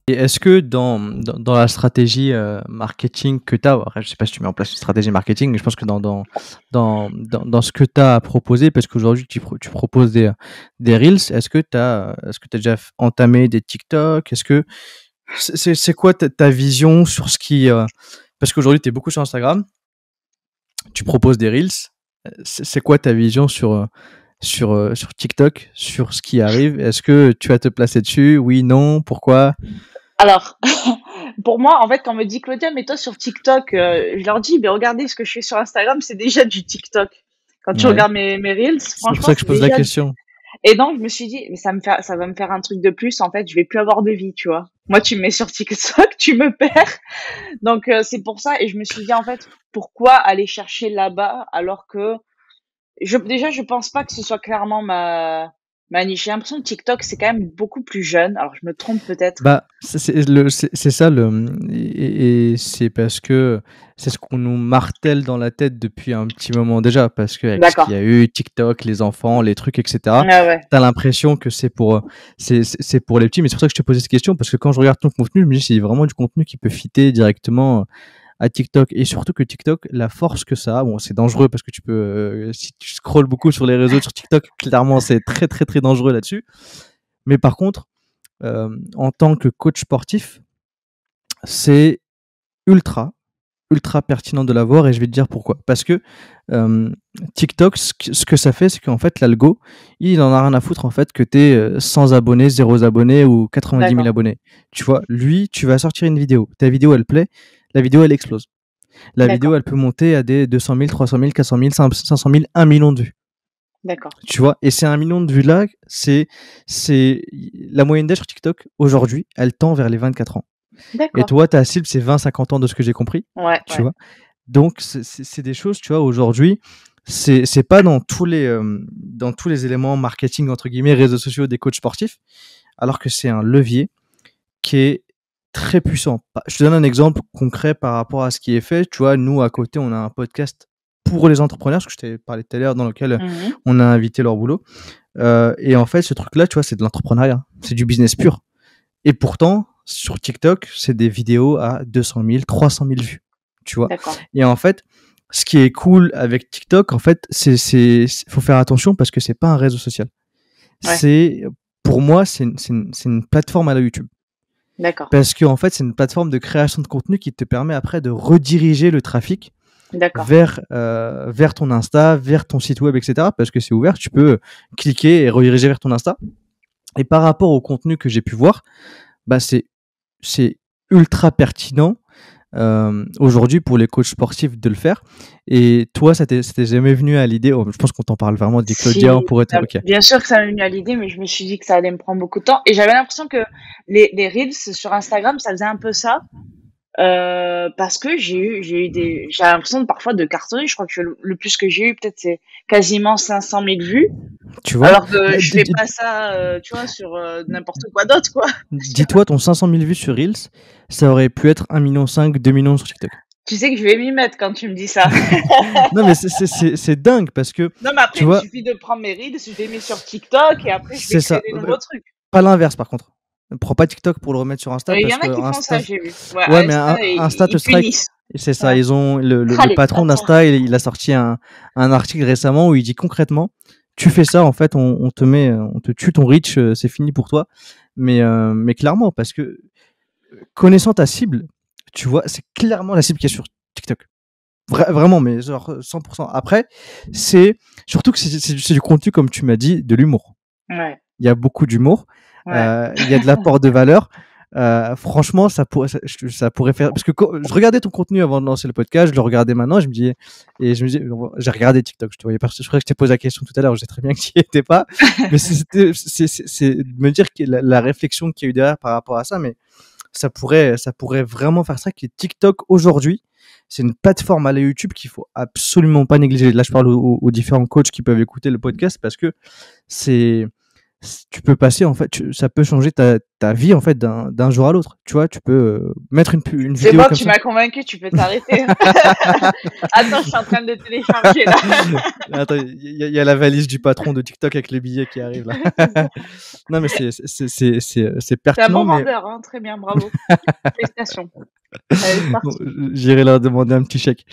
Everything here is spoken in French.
Et est-ce que dans la stratégie marketing que tu as, je ne sais pas si tu mets en place une stratégie marketing, mais je pense que dans ce que tu as à proposer, parce qu'aujourd'hui tu proposes des Reels, est-ce que tu as déjà entamé des TikTok? C'est quoi ta vision sur ce qui. Parce qu'aujourd'hui tu es beaucoup sur Instagram, tu proposes des Reels. C'est quoi ta vision sur TikTok, sur ce qui arrive? Est-ce que tu vas te placer dessus? Oui, non, pourquoi? Alors, pour moi, en fait, quand on me dit Claudia, mets-toi sur TikTok, je leur dis, mais regardez ce que je fais sur Instagram, c'est déjà du TikTok. Quand tu Ouais. regardes mes Reels, C'est pour franchement, ça que je c'est pose la déjà. question. Et donc, je me suis dit, mais ça va me faire un truc de plus. En fait, je vais plus avoir de vie, tu vois. Moi, tu me mets sur TikTok, tu me perds. Donc, c'est pour ça. Et je me suis dit, en fait, pourquoi aller chercher là-bas alors que déjà, je pense pas que ce soit clairement ma niche. J'ai l'impression que TikTok, c'est quand même beaucoup plus jeune. Alors, je me trompe peut-être. Bah, c'est ça et c'est parce que c'est ce qu'on nous martèle dans la tête depuis un petit moment déjà, parce qu'avec ce qu'il y D'accord. a eu, TikTok, les enfants, les trucs, et cetera, Ouais, ouais. tu l'impression que c'est pour les petits. Mais c'est pour ça que je te posais cette question, parce que quand je regarde ton contenu, je me dis c'est vraiment du contenu qui peut fitter directement à TikTok. Et surtout que TikTok, la force que ça a, bon, c'est dangereux parce que tu peux, si tu scrolles beaucoup sur les réseaux, sur TikTok, clairement, c'est très, très, très dangereux là-dessus. Mais par contre, en tant que coach sportif, c'est ultra, ultra pertinent de l'avoir et je vais te dire pourquoi. Parce que euh, TikTok, ce que ça fait, c'est qu'en fait, l'algo, il en a rien à foutre en fait que tu es 100 abonnés, 0 abonnés ou 90 000 D'accord. abonnés. Tu vois, lui, tu vas sortir une vidéo. Ta vidéo, elle plaît, la vidéo, elle explose. La vidéo, D'accord. elle peut monter à des 200 000, 300 000, 400 000, 500 000, 1 million de vues. D'accord. Tu vois, et c'est 1 million de vues là, c'est la moyenne d'âge sur TikTok aujourd'hui, elle tend vers les 24 ans. Et D'accord. toi, ta cible, c'est 20-50 ans de ce que j'ai compris, Ouais, tu ouais. vois. Donc, c'est des choses, tu vois, aujourd'hui, c'est pas dans tous les éléments marketing, entre guillemets, réseaux sociaux des coachs sportifs, alors que c'est un levier qui est très puissant. Je te donne un exemple concret par rapport à ce qui est fait. Tu vois, nous, à côté, on a un podcast pour les entrepreneurs, ce que je t'ai parlé tout à l'heure, dans lequel Mhm. on a invité leur boulot. Et en fait, ce truc-là, tu vois, c'est de l'entrepreneuriat. C'est du business pur. Et pourtant, sur TikTok, c'est des vidéos à 200 000, 300 000 vues. Tu vois. D'accord. Et en fait, ce qui est cool avec TikTok, en fait, faut faire attention parce que c'est pas un réseau social. Ouais. C'est, pour moi, c'est une plateforme à la YouTube. D'accord. Parce que, en fait, c'est une plateforme de création de contenu qui te permet après de rediriger le trafic D'accord. vers ton Insta, vers ton site web, etc. Parce que c'est ouvert, tu peux cliquer et rediriger vers ton Insta. Et par rapport au contenu que j'ai pu voir, bah c'est ultra pertinent aujourd'hui pour les coachs sportifs de le faire. Et toi, ça t'est jamais venu à l'idée? Je pense qu'on t'en parle vraiment, dit Claudia, on Si, pourrait bien ok. bien sûr que ça m'est venu à l'idée, mais je me suis dit que ça allait me prendre beaucoup de temps. Et j'avais l'impression que les Reels sur Instagram, ça faisait un peu ça. Parce que j'ai l'impression de parfois de cartonner. Je crois que le plus que j'ai eu, peut-être, c'est quasiment 500 000 vues. Tu vois. Alors que Bah, je fais pas ça, tu vois, sur n'importe quoi d'autre, quoi. dis-toi, ton 500 000 vues sur Reels, ça aurait pu être 1,5 million, 2 millions sur TikTok. Tu sais que je vais m'y mettre quand tu me dis ça. Non, mais c'est dingue parce que, Non, mais après, tu il me vois, suffit de prendre mes reels, je les mets sur TikTok et après, je vais c'est créer ça. des nouveaux trucs. Pas l'inverse, par contre. Ne prends pas TikTok pour le remettre sur Insta Il y parce en a que qui font Insta. ça, j'ai vu. Ouais, Ouais, mais Insta, Insta te ils strike. punissent. Et c'est ça. Ouais. Ils ont Ah, le les patron bâtards. d'Insta, il a sorti un article récemment où il dit concrètement, tu fais ça, en fait, on te tue ton reach, c'est fini pour toi. Mais clairement, parce que connaissant ta cible, tu vois, c'est clairement la cible qui est sur TikTok. Vraiment, mais genre 100%. Après, c'est surtout que c'est du contenu, comme tu m'as dit, de l'humour. Ouais, Il y a beaucoup d'humour, ouais. il y a de l'apport de valeur. Franchement, ça pourrait faire. Parce que je regardais ton contenu avant de lancer le podcast, je le regardais maintenant, je me dis, j'ai regardé TikTok. Je crois que je t'ai posé la question tout à l'heure, je sais très bien que tu n'y étais pas. Mais c'est de me dire que la réflexion qu'il y a eu derrière par rapport à ça, mais ça pourrait vraiment faire ça. Que TikTok aujourd'hui, c'est une plateforme à la YouTube qu'il faut absolument pas négliger. Là, je parle aux différents coachs qui peuvent écouter le podcast parce que c'est tu peux passer en fait, ça peut changer ta vie en fait d'un jour à l'autre. Tu vois, tu peux mettre une C'est vidéo bon, comme tu ça. m'as convaincu, tu peux t'arrêter. Attends, je suis en train de télécharger là. Attends, il y a la valise du patron de TikTok avec les billets qui arrivent là. C'est bon. Non, mais c'est C'est un pertinent, bon mais vendeur, hein, très bien, bravo. Félicitations. Allez, c'est bon, parti. j'irai leur demander un petit chèque.